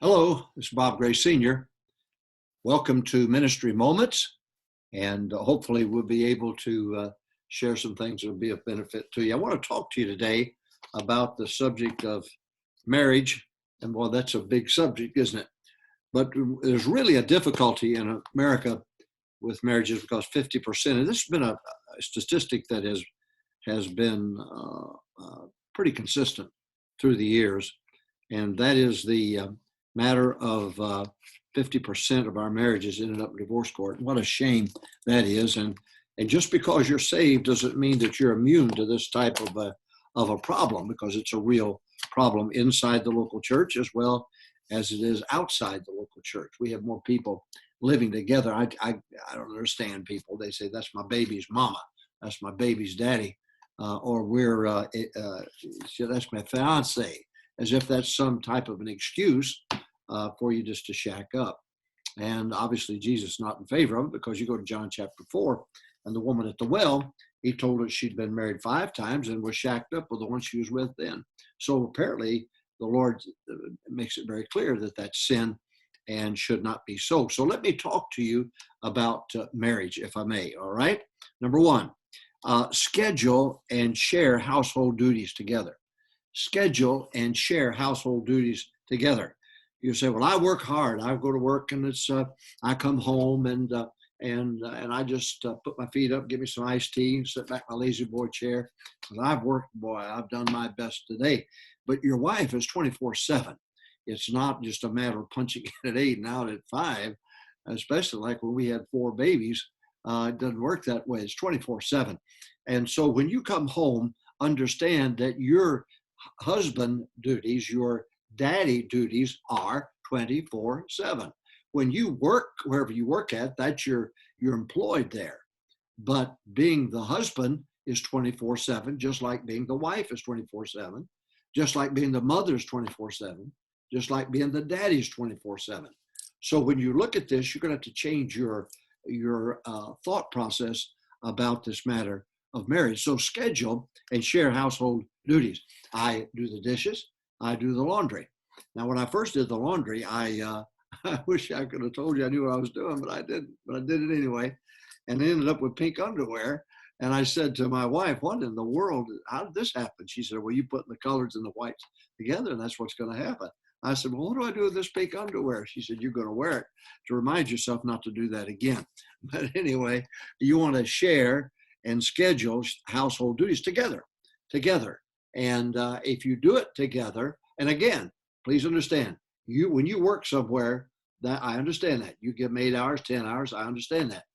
Hello, this is Bob Gray Sr. Welcome to Ministry Moments, and hopefully we'll be able to share some things that will be of benefit to you. I want to talk to you today about the subject of marriage, and well, that's a big subject, isn't it? But there's really a difficulty in America with marriages because 50%, and this has been a statistic that has been pretty consistent through the years, and that is the matter of 50% of our marriages ended up in divorce court. What a shame that is. And just because you're saved doesn't mean that you're immune to this type of a problem, because it's a real problem inside the local church as well as it is outside the local church. We have more people living together. I don't understand people. They say, that's my baby's mama. That's my baby's daddy. Or that's my fiance, as if that's some type of an excuse for you just to shack up. And obviously Jesus is not in favor of it, because you go to John chapter 4, and the woman at the well, he told her she'd been married 5 times and was shacked up with the one she was with then. So apparently the Lord makes it very clear that that's sin and should not be so. So let me talk to you about marriage, if I may, all right? Number 1, schedule and share household duties together. Schedule and share household duties together. You say, well, I work hard. I go to work and I come home and I just put my feet up, give me some iced tea, sit back in my lazy boy chair. Because I've worked, boy, I've done my best today. But your wife is 24/7. It's not just a matter of punching in at 8 and out at 5, especially like when we had 4 babies. It doesn't work that way. It's 24/7. And so when you come home, understand that your husband duties, your daddy duties are 24/7. When you work wherever you work at, that's you're employed there. But being the husband is 24/7, just like being the wife is 24/7, just like being the mother is 24/7, just like being the daddy is 24/7. So when you look at this, you're going to have to change your thought process about this matter of marriage. So schedule and share household duties. I do the dishes. I do the laundry. Now, when I first did the laundry, I wish I could have told you I knew what I was doing, but I didn't. But I did it anyway, and I ended up with pink underwear. And I said to my wife, "What in the world? How did this happen?" She said, "Well, you putting the colors and the whites together, and that's what's going to happen." I said, "Well, what do I do with this pink underwear?" She said, "You're going to wear it to remind yourself not to do that again." But anyway, you want to share and schedule household duties together. And if you do it together, and again, please understand, when you work somewhere, that I understand that. You give them 8 hours, 10 hours, I understand that.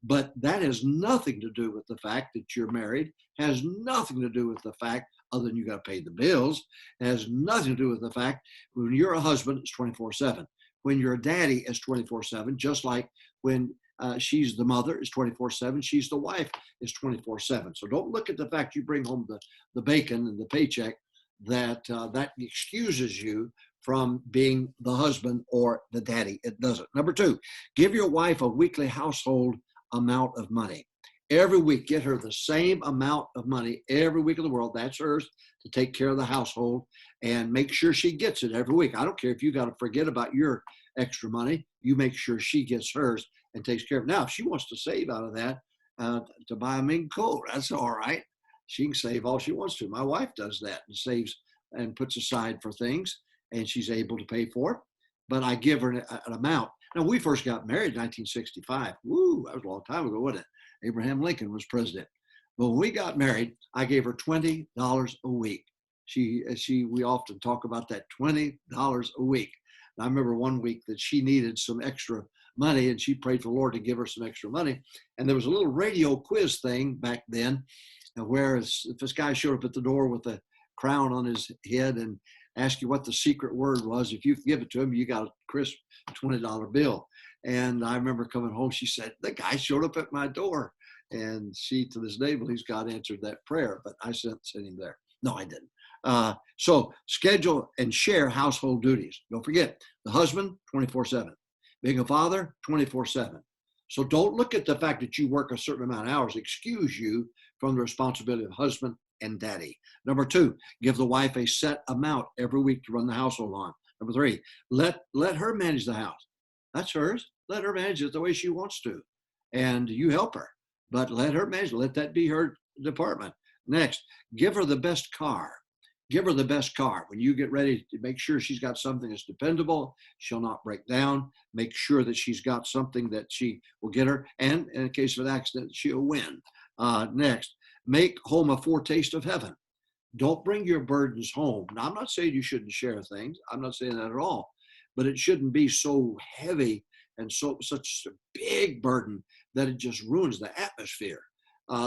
But that has nothing to do with the fact that you're married, has nothing to do with the fact, other than you got to pay the bills, it has nothing to do with the fact when you're a husband, it's 24/7. When you're a daddy, it's 24/7, just like when she's the mother, is 24/7. She's the wife, is 24/7. So don't look at the fact you bring home the bacon and the paycheck that excuses you from being the husband or the daddy. It doesn't. Number 2, give your wife a weekly household amount of money. Every week, get her the same amount of money every week in the world. That's hers to take care of the household, and make sure she gets it every week. I don't care if you got to forget about your extra money. You make sure she gets hers and takes care of it. Now, if she wants to save out of that to buy a mink coat, that's all right. She can save all she wants to. My wife does that and saves and puts aside for things, and she's able to pay for it. But I give her an amount. Now, we first got married in 1965. Woo, that was a long time ago, wasn't it? Abraham Lincoln was president. But when we got married, I gave her $20 a week. We often talk about that, $20 a week. And I remember one week that she needed some extra money, and she prayed for the Lord to give her some extra money. And there was a little radio quiz thing back then, where if this guy showed up at the door with a crown on his head and asked you what the secret word was, if you give it to him, you got a crisp $20 bill. And I remember coming home, she said, the guy showed up at my door. And she, to this day, believes God answered that prayer, but I sent him there. No, I didn't. So schedule and share household duties. Don't forget, the husband, 24/7. Being a father, 24/7. So don't look at the fact that you work a certain amount of hours excuse you from the responsibility of husband and daddy. Number 2, give the wife a set amount every week to run the household on. Number three, let her manage the house. That's hers. Let her manage it the way she wants to. And you help her. But let her manage it. Let that be her department. Next, give her the best car. Give her the best car. When you get ready to make sure she's got something that's dependable, she'll not break down. Make sure that she's got something that she will get her. And in case of an accident, she'll win. Next, make home a foretaste of heaven. Don't bring your burdens home. Now, I'm not saying you shouldn't share things. I'm not saying that at all. But it shouldn't be so heavy and such a big burden that it just ruins the atmosphere.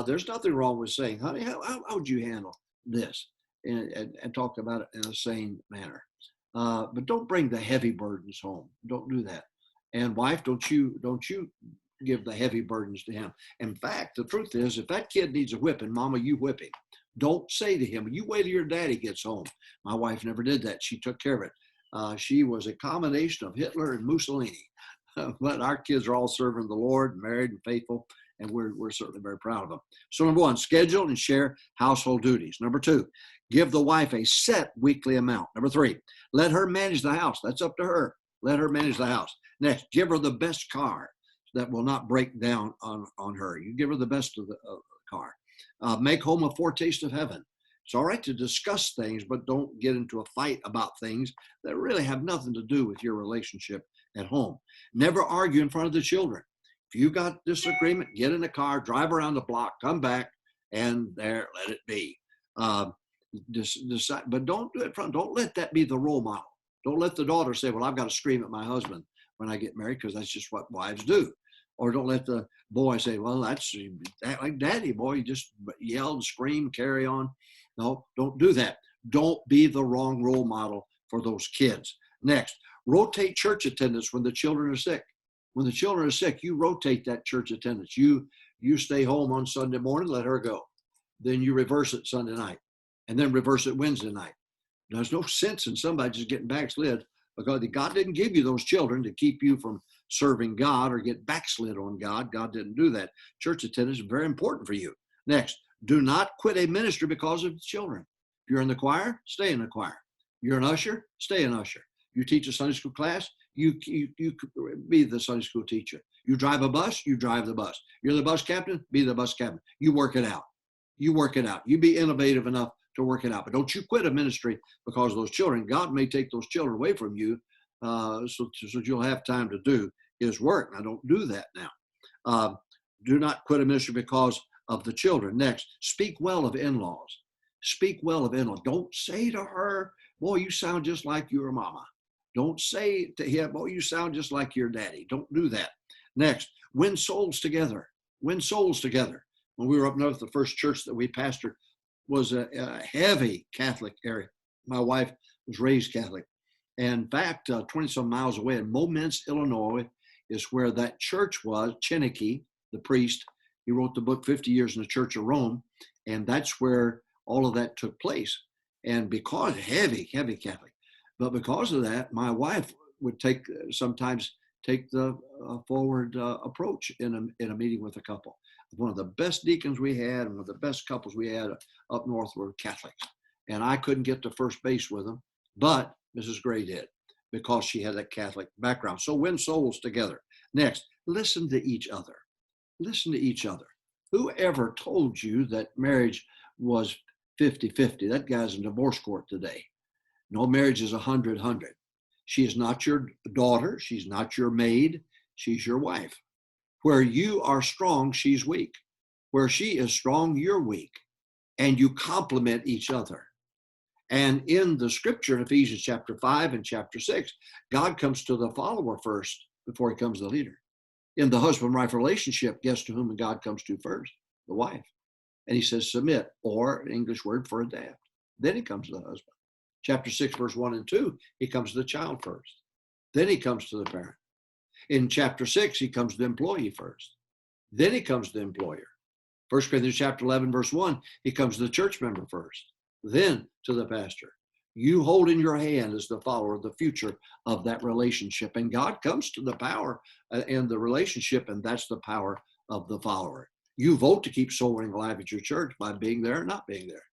There's nothing wrong with saying, honey, how would you handle this? And talk about it in a sane manner. But don't bring the heavy burdens home. Don't do that. And wife, don't you give the heavy burdens to him. In fact, the truth is, if that kid needs a whipping, mama, you whip him. Don't say to him, you wait till your daddy gets home. My wife never did that. She took care of it. She was a combination of Hitler and Mussolini. But our kids are all serving the Lord, married and faithful, and we're certainly very proud of them. So number one, schedule and share household duties. Number two, give the wife a set weekly amount. Number three, let her manage the house. That's up to her. Let her manage the house. Next, give her the best car that will not break down on her. You give her the best of the car. Make home a foretaste of heaven. It's all right to discuss things, but don't get into a fight about things that really have nothing to do with your relationship at home. Never argue in front of the children. If you got disagreement, get in the car, drive around the block, come back, and there, let it be. Decide, but don't do it in front. Don't let that be the role model. Don't let the daughter say, well, I've got to scream at my husband when I get married, because that's just what wives do. Or don't let the boy say, well, that's like daddy, boy, you just yell and scream, carry on. No, don't do that. Don't be the wrong role model for those kids. Next, rotate church attendance when the children are sick. When the children are sick, you rotate that church attendance. You stay home on Sunday morning, let her go. Then you reverse it Sunday night, and then reverse it Wednesday night. There's no sense in somebody just getting backslid, because God didn't give you those children to keep you from serving God or get backslid on God. God didn't do that. Church attendance is very important for you. Next, do not quit a ministry because of the children. If you're in the choir, stay in the choir. You're an usher, stay an usher. You teach a Sunday school class, you be the Sunday school teacher. You drive a bus, you drive the bus. You're the bus captain, be the bus captain. You work it out. You work it out. You be innovative enough to work it out. But don't you quit a ministry because of those children. God may take those children away from you so you'll have time to do his work. Now, don't do that now. Do not quit a ministry because of the children. Next, speak well of in-laws. Speak well of in-laws. Don't say to her, boy, you sound just like your mama. Don't say to him, boy, you sound just like your daddy. Don't do that. Next, win souls together. Win souls together. When we were up north, the first church that we pastored was a heavy Catholic area. My wife was raised Catholic. And in fact, 20 some miles away in Momence, Illinois, is where that church was. Chineke, the priest, he wrote the book 50 Years in the Church of Rome. And that's where all of that took place. And because heavy Catholic, but because of that, my wife would sometimes take the forward approach in a meeting with a couple. One of the best deacons we had, and one of the best couples we had up north were Catholics. And I couldn't get to first base with them, but Mrs. Gray did, because she had that Catholic background. So win souls together. Next, listen to each other. Listen to each other. Whoever told you that marriage was 50-50? That guy's in divorce court today. No, marriage is 100-100. She is not your daughter. She's not your maid. She's your wife. Where you are strong, she's weak. Where she is strong, you're weak. And you complement each other. And in the scripture, in Ephesians chapter 5 and chapter 6, God comes to the follower first before he comes to the leader. In the husband-wife relationship, guess to whom God comes to first? The wife. And he says submit, or an English word for adapt. Then he comes to the husband. Chapter 6, verse 1 and 2, he comes to the child first. Then he comes to the parent. In chapter 6, he comes to the employee first. Then he comes to the employer. 1 Corinthians chapter 11, verse 1, he comes to the church member first. Then to the pastor. You hold in your hand as the follower the future of that relationship. And God comes to the power in the relationship, and that's the power of the follower. You vote to keep soul winning alive at your church by being there or not being there.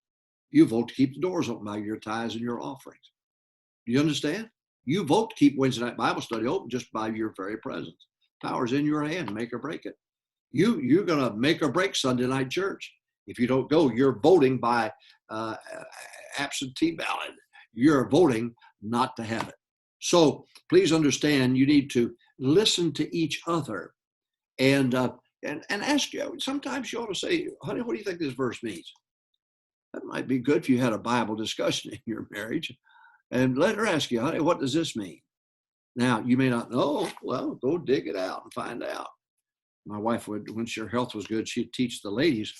You vote to keep the doors open by your tithes and your offerings. Do you understand? You vote to keep Wednesday night Bible study open just by your very presence. Power's in your hand, make or break it. You're going to make or break Sunday night church. If you don't go, you're voting by absentee ballot. You're voting not to have it. So please understand, you need to listen to each other and ask you. Sometimes you ought to say, honey, what do you think this verse means? That might be good if you had a Bible discussion in your marriage. And let her ask you, honey, what does this mean? Now, you may not know. Well, go dig it out and find out. My wife would, when her health was good, she'd teach the ladies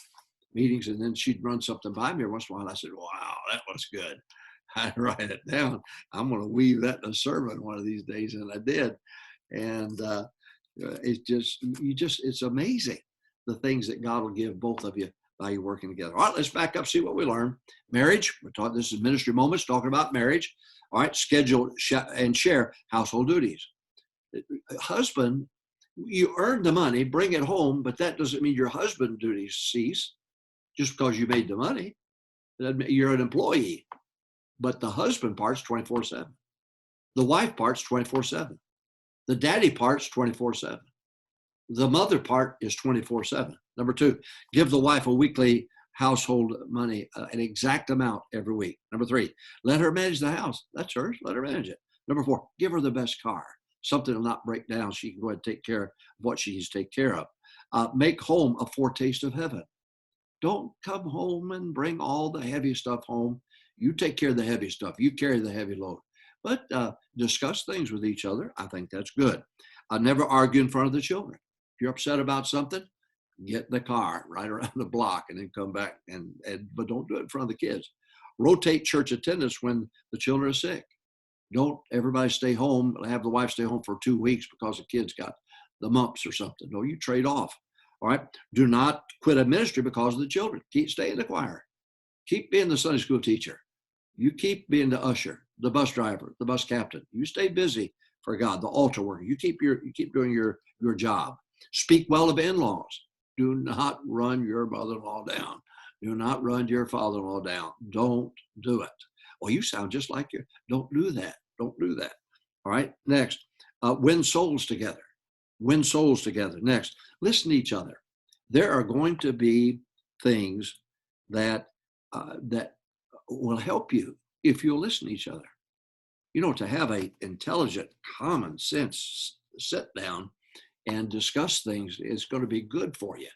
meetings, and then she'd run something by me every once in a while. And I said, wow, that was good. I'd write it down. I'm going to weave that in a sermon one of these days. And I did. And it's amazing the things that God will give both of you by you working together. All right, let's back up, see what we learned. Marriage, this is Ministry Moments, talking about marriage. All right, schedule and share household duties. Husband, you earn the money, bring it home, but that doesn't mean your husband duties cease just because you made the money. You're an employee, but the husband part's 24/7. The wife part's 24/7. The daddy part's 24/7. The mother part is 24/7. Number 2, give the wife a weekly household money, an exact amount every week. Number 3, let her manage the house. That's hers. Let her manage it. Number 4, give her the best car. Something will not break down. She can go ahead and take care of what she needs to take care of. Make home a foretaste of heaven. Don't come home and bring all the heavy stuff home. You take care of the heavy stuff. You carry the heavy load. But discuss things with each other. I think that's good. Never argue in front of the children. If you're upset about something, get in the car, ride around the block, and then come back. But don't do it in front of the kids. Rotate church attendance when the children are sick. Don't everybody stay home, have the wife stay home for 2 weeks because the kids got the mumps or something. No, you trade off. All right. Do not quit a ministry because of the children. Stay in the choir. Keep being the Sunday school teacher. You keep being the usher, the bus driver, the bus captain. You stay busy for God, the altar worker. You keep doing your job. Speak well of in-laws. Do not run your mother-in-law down. Do not run your father-in-law down. Don't do it. Well, you sound just like you. Don't do that. Don't do that. All right. Next, win souls together. Win souls together. Next, listen to each other. There are going to be things that will help you if you'll listen to each other. You know, to have an intelligent, common sense sit down and discuss things is going to be good for you.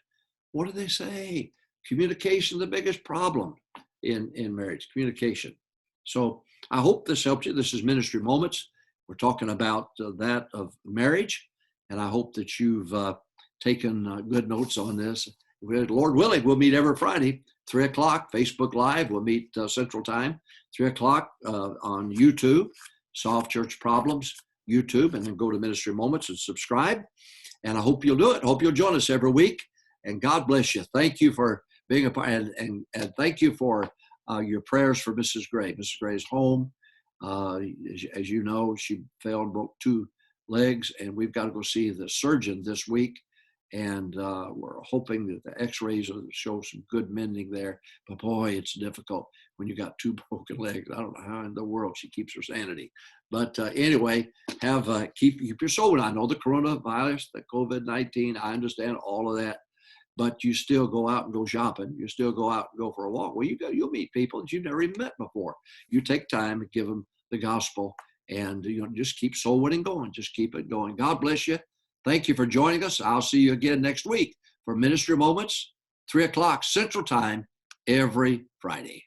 What do they say? Communication, the biggest problem in marriage, communication. So I hope this helped you. This is Ministry Moments. We're talking about that of marriage, and I hope that you've taken good notes on this. Lord willing, we'll meet every Friday, 3 o'clock, Facebook Live. We'll meet Central Time, 3 o'clock on YouTube, Solve Church Problems, YouTube, and then go to Ministry Moments and subscribe. And I hope you'll do it. I hope you'll join us every week. And God bless you. Thank you for being a part, and thank you for your prayers for Mrs. Gray. Mrs. Gray's home. As you know, she fell and broke 2 legs, and we've got to go see the surgeon this week. And we're hoping that the x-rays will show some good mending there. But boy, it's difficult when you got 2 broken legs. I don't know how in the world she keeps her sanity. But anyway, keep your soul. I know the coronavirus, the COVID-19, I understand all of that. But you still go out and go shopping. You still go out and go for a walk. Well, you'll meet people that you've never even met before. You take time and give them the gospel, and just keep soul winning going. Just keep it going. God bless you. Thank you for joining us. I'll see you again next week for Ministry Moments, 3 o'clock Central Time every Friday.